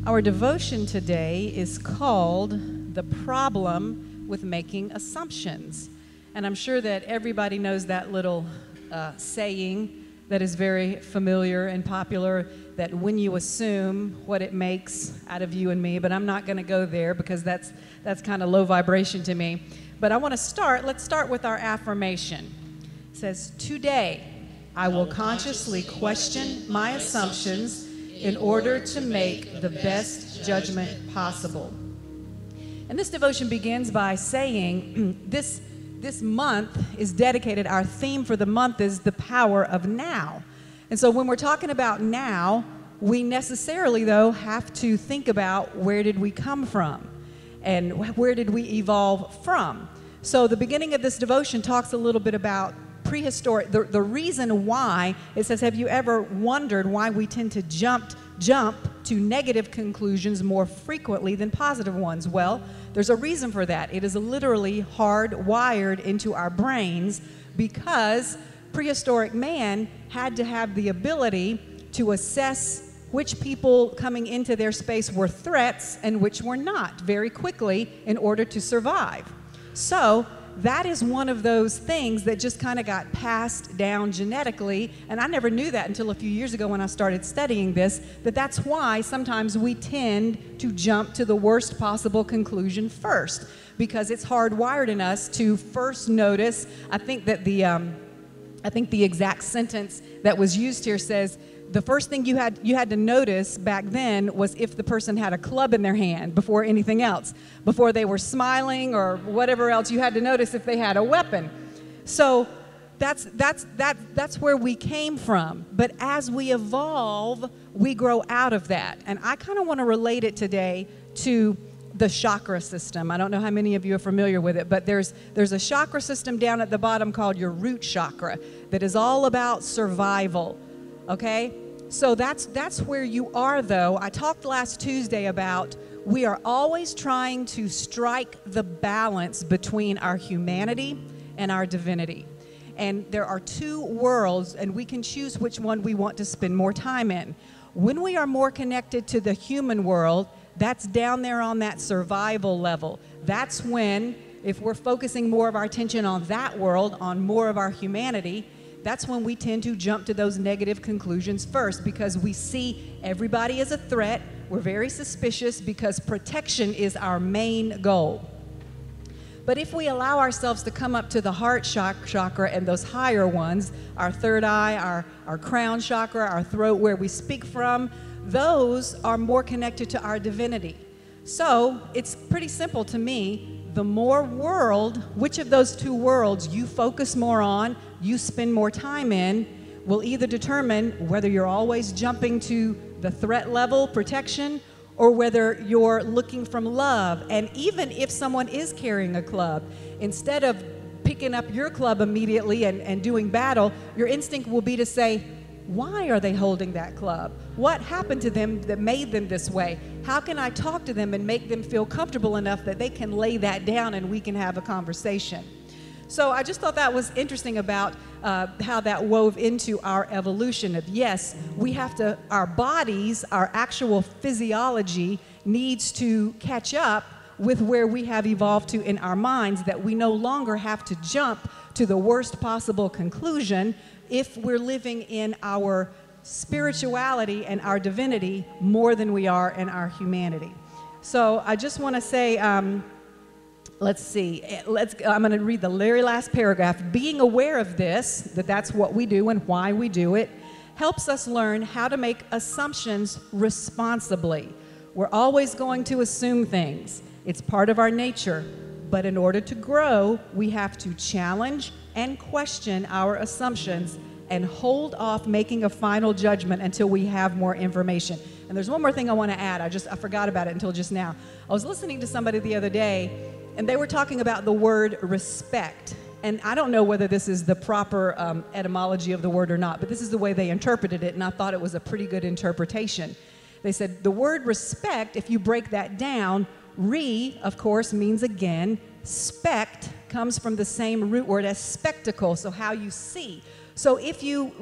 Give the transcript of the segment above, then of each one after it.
Our devotion today is called The Problem with Making Assumptions. And I'm sure that everybody knows that little saying that is very familiar and popular, that when you assume, what it makes out of you and me. But I'm not going to go there because that's kind of low vibration to me. But I want to let's start with our affirmation. It says, today I will consciously question my assumptions in order to make the best judgment possible. And this devotion begins by saying, this month is dedicated, our theme for the month is the power of now. And so when we're talking about now, we necessarily, though, have to think about where did we come from and where did we evolve from. So the beginning of this devotion talks a little bit about prehistoric, the reason why. It says, have you ever wondered why we tend to jump to negative conclusions more frequently than positive ones? Well, there's a reason for that. It is literally hardwired into our brains because prehistoric man had to have the ability to assess which people coming into their space were threats and which were not very quickly in order to survive. So that is one of those things that just kind of got passed down genetically, and I never knew that until a few years ago when I started studying this, that's why sometimes we tend to jump to the worst possible conclusion first, because it's hardwired in us to first notice. I think the exact sentence that was used here says, the first thing you had to notice back then was if the person had a club in their hand before anything else. Before they were smiling or whatever else, you had to notice if they had a weapon. So that's where we came from. But as we evolve, we grow out of that. And I kind of want to relate it today to the chakra system. I don't know how many of you are familiar with it, but there's a chakra system down at the bottom called your root chakra that is all about survival. Okay, so that's where you are, though. I talked last Tuesday about we are always trying to strike the balance between our humanity and our divinity. And there are two worlds, and we can choose which one we want to spend more time in. When we are more connected to the human world, that's down there on that survival level. That's when, if we're focusing more of our attention on that world, on more of our humanity, that's when we tend to jump to those negative conclusions first, because we see everybody as a threat. We're very suspicious because protection is our main goal. But if we allow ourselves to come up to the heart chakra and those higher ones, our third eye, our crown chakra, our throat, where we speak from, those are more connected to our divinity. So it's pretty simple to me. The more world, which of those two worlds you focus more on, you spend more time in, will either determine whether you're always jumping to the threat level, protection, or whether you're looking from love. And even if someone is carrying a club, instead of picking up your club immediately and doing battle, your instinct will be to say, why are they holding that club? What happened to them that made them this way? How can I talk to them and make them feel comfortable enough that they can lay that down and we can have a conversation? So I just thought that was interesting about how that wove into our evolution of, yes, we have to, our bodies, our actual physiology needs to catch up with where we have evolved to in our minds, that we no longer have to jump to the worst possible conclusion if we're living in our spirituality and our divinity more than we are in our humanity. So I just want to say, let's see, I'm going to read the very last paragraph. Being aware of this, that's what we do and why we do it, helps us learn how to make assumptions responsibly. We're always going to assume things. It's part of our nature. But in order to grow, we have to challenge and question our assumptions and hold off making a final judgment until we have more information. And there's one more thing I want to add. I forgot about it until just now. I was listening to somebody the other day, and they were talking about the word respect. And I don't know whether this is the proper etymology of the word or not, but this is the way they interpreted it, and I thought it was a pretty good interpretation. They said the word respect, if you break that down, of course, means again. Spect comes from the same root word as spectacle, so how you see. So if you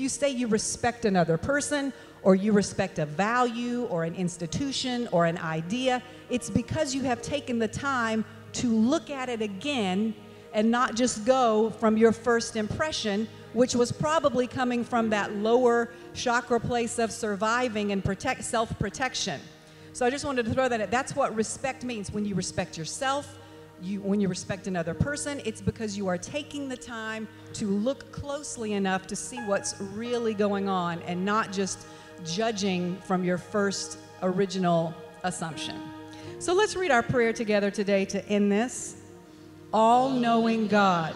say you respect another person, or you respect a value or an institution or an idea, it's because you have taken the time to look at it again and not just go from your first impression, which was probably coming from that lower chakra place of surviving and self-protection. So I just wanted to throw that in. That's what respect means. When you respect yourself, when you respect another person, it's because you are taking the time to look closely enough to see what's really going on and not just judging from your first original assumption. So let's read our prayer together today to end this. All-knowing God,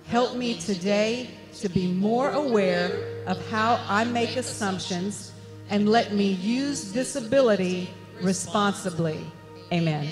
help me today to be more aware of how I make assumptions, and let me use this ability responsibly. Amen.